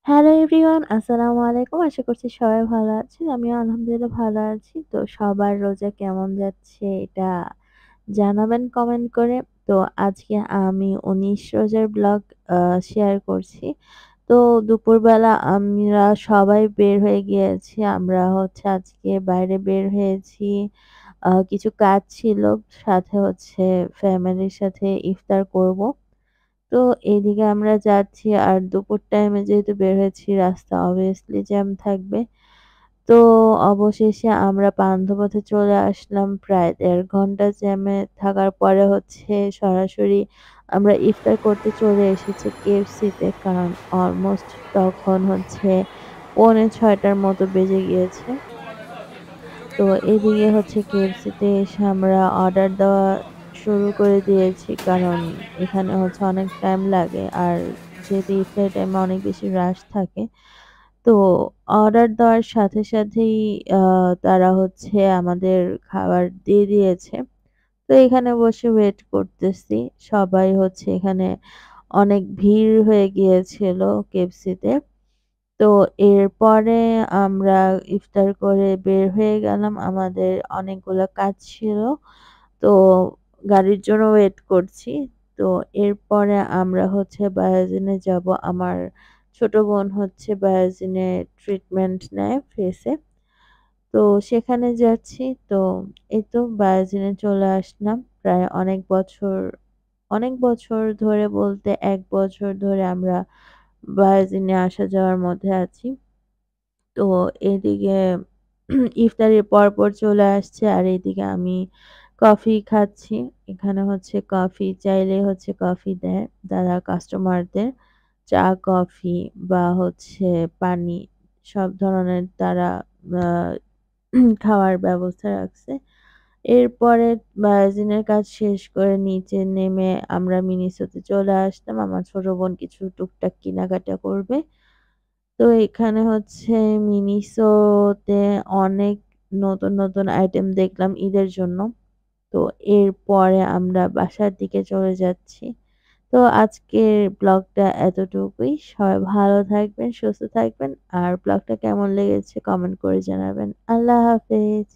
Hello everyone, আসসালামু আলাইকুম। আশা করছি সবাই ভালো আছেন। আমিও আলহামদুলিল্লাহ ভালো আছি। তো সবার রোজা কেমন যাচ্ছে এটা জানাবেন কমেন্ট করে। তো আজকে আমি ১৯ রোজার ব্লগ শেয়ার করছি। তো দুপুরবেলা আমরা সবাই বের হয়ে গিয়েছি। আমরা আজকে বাইরে বের হয়েছি। কিছু কাজ ছিল। সাথে ফ্যামিলির সাথে ইফতার করব। তো এইদিকে আমরা যাচ্ছি আর দুপুর টাইমে যেহেতু বের হয়েছি রাস্তা obviously জ্যাম থাকবে। তো অবশেষে আমরা পান্থপথে চলে আসলাম প্রায় ১.৫ ঘন্টা জ্যামে থাকার পরে সরাসরি আমরা ইফতার করতে চলে এসেছি KFC তে। কারণ অলমোস্ট তখন ৬:৪ টার মতো বেজে গিয়েছে। তো এদিকে KFC তে এসে আমরা অর্ডার দেওয়া শুরু করে দিয়েছি। কারণ এখানে অনেক টাইম লাগে। আর যেহেতু ইফতারের টাইমে অনেক বেশি রাশ থাকে। তো অর্ডার দেওয়ার সাথে সাথেই আ তারা আমাদের খাবার দিয়ে দিয়েছে। তো এখানে বসে ওয়েট করতেছি। সবাই এখানে অনেক ভিড় হয়ে গিয়েছিল KFC তে। তো এরপরে আমরা ইফতার করে বের হয়ে গেলাম। আমাদের অনেকগুলা কাজ ছিল। তো গাড়ির জন্য ওয়েট করছি। তো এরপরে আমরা বায়াজিনে যাবো। আমার ছোট বোন বায়াজিনে ট্রিটমেন্ট নেয় ফেসে। তো সেখানে যাচ্ছি। তো এই তো বায়াজিনে চলে আসলাম। প্রায় অনেক বছর ধরে বলতে ১ বছর ধরে আমরা বায়াজিনে আসা যাওয়ার মধ্যে আছি। তো এদিকে ইফতারের পরপর চলে আসছে আর এদিকে আমি কফি খাচ্ছি। এখানে কফি চাইলে কফি দেয় তারা কাস্টমারদের। চা, কফি বা পানি সব ধরনের তারা আ খাওয়ার ব্যবস্থা রাখছে। এরপরে বায়াজিনের কাজ শেষ করে নিচে নেমে আমরা মিনিসোতে চলে আসলাম। আমার ছোট বোন কিছু টুকটাক কেনাকাটা করবে। তো এখানে মিনিসোতে অনেক নতুন আইটেম দেখলাম ঈদের জন্য। তো এরপরে আমরা বাসার দিকে চলে যাচ্ছি। তো আজকের ব্লগটা এতটুকুই। সবাই ভালো থাকবেন, সুস্থ থাকবেন। আর ব্লগটা কেমন লেগেছে কমেন্ট করে জানাবেন। আল্লাহ হাফেজ।